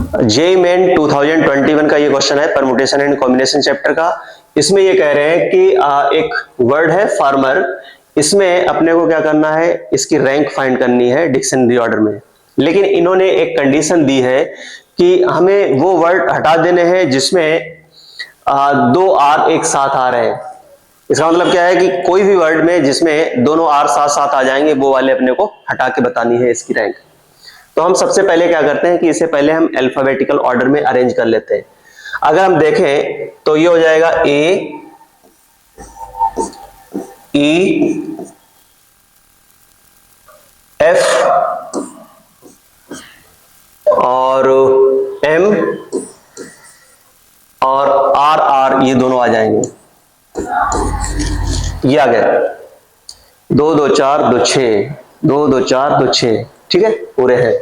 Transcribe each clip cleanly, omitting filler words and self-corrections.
JEE main 2021 का ये question है परमुटेशन एंड कॉम्बिनेशन चैप्टर का। इसमें ये कह रहे हैं कि एक वर्ड है फार्मर, इसमें अपने को क्या करना है, इसकी रैंक फाइंड करनी है डिक्शनरी ऑर्डर में। लेकिन इन्होंने एक कंडीशन दी है कि हमें वो वर्ड हटा देने हैं जिसमें दो आर एक साथ आ रहे हैं। इसका मतलब क्या है कि कोई भी वर्ड में जिसमें दोनों आर साथ साथ आ जाएंगे वो वाले अपने को हटा के बतानी है इसकी रैंक। तो हम सबसे पहले क्या करते हैं कि इसे पहले हम अल्फाबेटिकल ऑर्डर में अरेंज कर लेते हैं। अगर हम देखें तो ये हो जाएगा ए, ई, एफ और एम और आर आर, ये दोनों आ जाएंगे। ये आ गया 2 2 4 2 6, 2 2 4 2 6, ठीक है, पूरे हैं।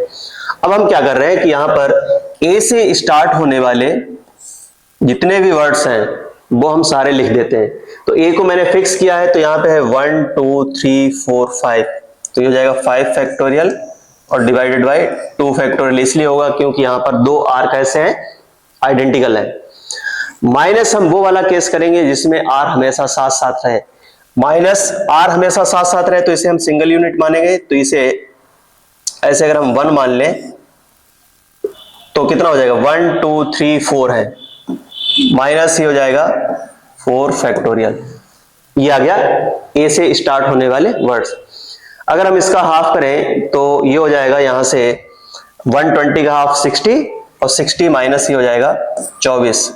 अब हम क्या कर रहे हैं कि यहां पर ए से स्टार्ट होने वाले जितने भी वर्ड्स हैं वो हम सारे लिख देते हैं। तो ए को मैंने फिक्स किया है, तो यहां पे है 1 2 3 4 5, तो ये हो जाएगा 5 फैक्टोरियल और डिवाइडेड बाय 2 फैक्टोरियल। इसलिए होगा क्योंकि यहां पर दो आर कैसे हैं, आइडेंटिकल है। माइनस हम वो वाला केस करेंगे जिसमें आर हमेशा साथ साथ रहे। माइनस आर हमेशा साथ साथ रहे तो इसे हम सिंगल यूनिट मानेंगे। तो इसे ऐसे अगर हम 1 मान लें तो कितना हो जाएगा, 1 2 3 4 है, माइनस ये हो जाएगा 4 फैक्टोरियल। ये आ गया ए से स्टार्ट होने वाले वर्ड्स। अगर हम इसका हाफ करें तो ये हो जाएगा यहां से 120 का हाफ 60 और 60 माइनस ये हो जाएगा 24,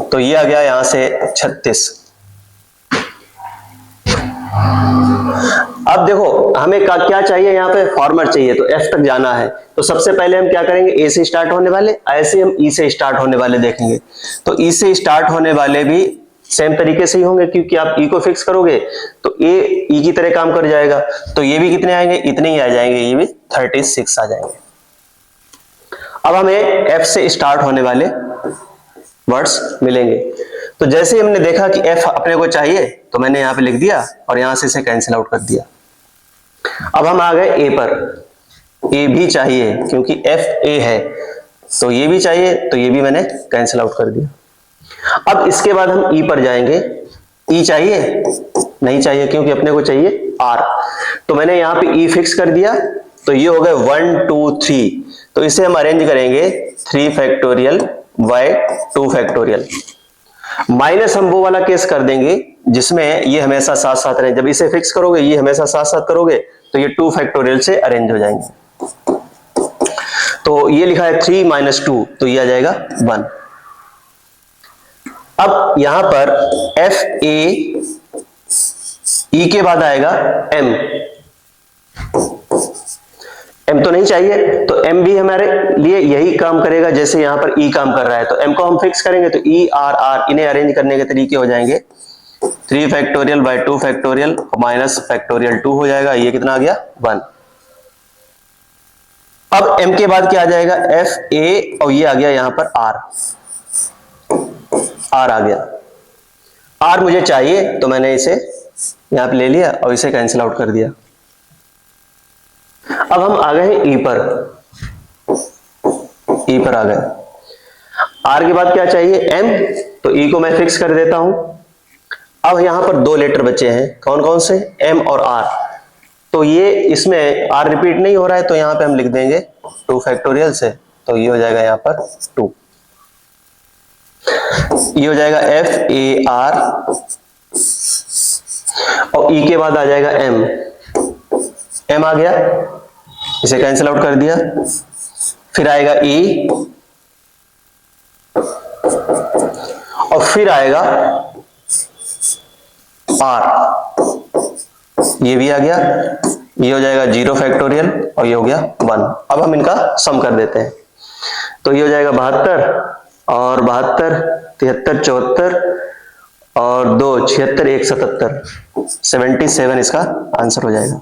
तो ये आ गया यहां से 36। अब देखो हमें क्या चाहिए, यहाँ पे फॉर्मर चाहिए, तो एफ तक जाना है। तो सबसे पहले हम क्या करेंगे, ए से स्टार्ट होने वाले, ऐसे हम ई से स्टार्ट होने वाले देखेंगे। तो ई से स्टार्ट होने वाले भी सेम तरीके से ही होंगे, क्योंकि आप ई को फिक्स करोगे तो ए ई की तरह काम कर जाएगा। तो ये भी कितने आएंगे, इतने ही आ जाएंगे, ये भी 36 आ जाएंगे। अब हमें एफ से स्टार्ट होने वाले वर्ड्स मिलेंगे। तो जैसे हमने देखा कि एफ अपने को चाहिए तो मैंने यहां पे लिख दिया और यहां से इसे कैंसिल आउट कर दिया। अब हम आ गए ए पर, ए भी चाहिए क्योंकि एफ ए है, तो ये भी चाहिए, तो ये भी मैंने कैंसिल आउट कर दिया। अब इसके बाद हम ई पर जाएंगे। ई चाहिए, नहीं चाहिए क्योंकि अपने को चाहिए आर, तो मैंने यहां पे ई फिक्स कर दिया। तो ये हो गए 1 2 3, तो इसे हम अरेंज करेंगे 3 फैक्टोरियल बाय 2 फैक्टोरियल। माइनस हम वो वाला केस कर देंगे जिसमें ये हमेशा साथ साथ रहे। जब इसे फिक्स करोगे, ये हमेशा साथ साथ करोगे, तो ये 2 फैक्टोरियल से अरेंज हो जाएंगे। तो ये लिखा है 3 माइनस 2, तो ये आ जाएगा 1। अब यहां पर एफ ए, ई के बाद आएगा एम। एम तो नहीं चाहिए, तो एम भी हमारे लिए यही काम करेगा जैसे यहां पर ई काम कर रहा है। तो एम को हम फिक्स करेंगे, तो ई आर आर, इन्हें अरेंज करने के तरीके हो जाएंगे 3 factorial by 2 factorial minus factorial 2 हो जाएगा। ये कितना आ गया, 1। अब एम के बाद क्या आ जाएगा, एफ ए, और ये आ गया यहां पर आर, आर आ गया। आर मुझे चाहिए तो मैंने इसे यहां पे ले लिया और इसे कैंसिल आउट कर दिया। अब हम आ गए ई पर, ई पर आ गए। आर के बाद क्या चाहिए, एम, तो ई को मैं फिक्स कर देता हूं। अब यहां पर 2 लेटर बचे हैं, कौन कौन से, एम और आर। तो ये इसमें आर रिपीट नहीं हो रहा है, तो यहां पे हम लिख देंगे 2 फैक्टोरियल से, तो ये हो जाएगा यहां पर 2। ये हो जाएगा एफ ए आर, और ई के बाद आ जाएगा एम। एम आ गया, इसे कैंसिल आउट कर दिया। फिर आएगा ई, और फिर आएगा आर, ये भी आ गया। ये हो जाएगा 0 फैक्टोरियल और ये हो गया 1। अब हम इनका सम कर देते हैं, तो ये हो जाएगा 72 और 72, 73 74 और 2 76 1 77, 77 इसका आंसर हो जाएगा।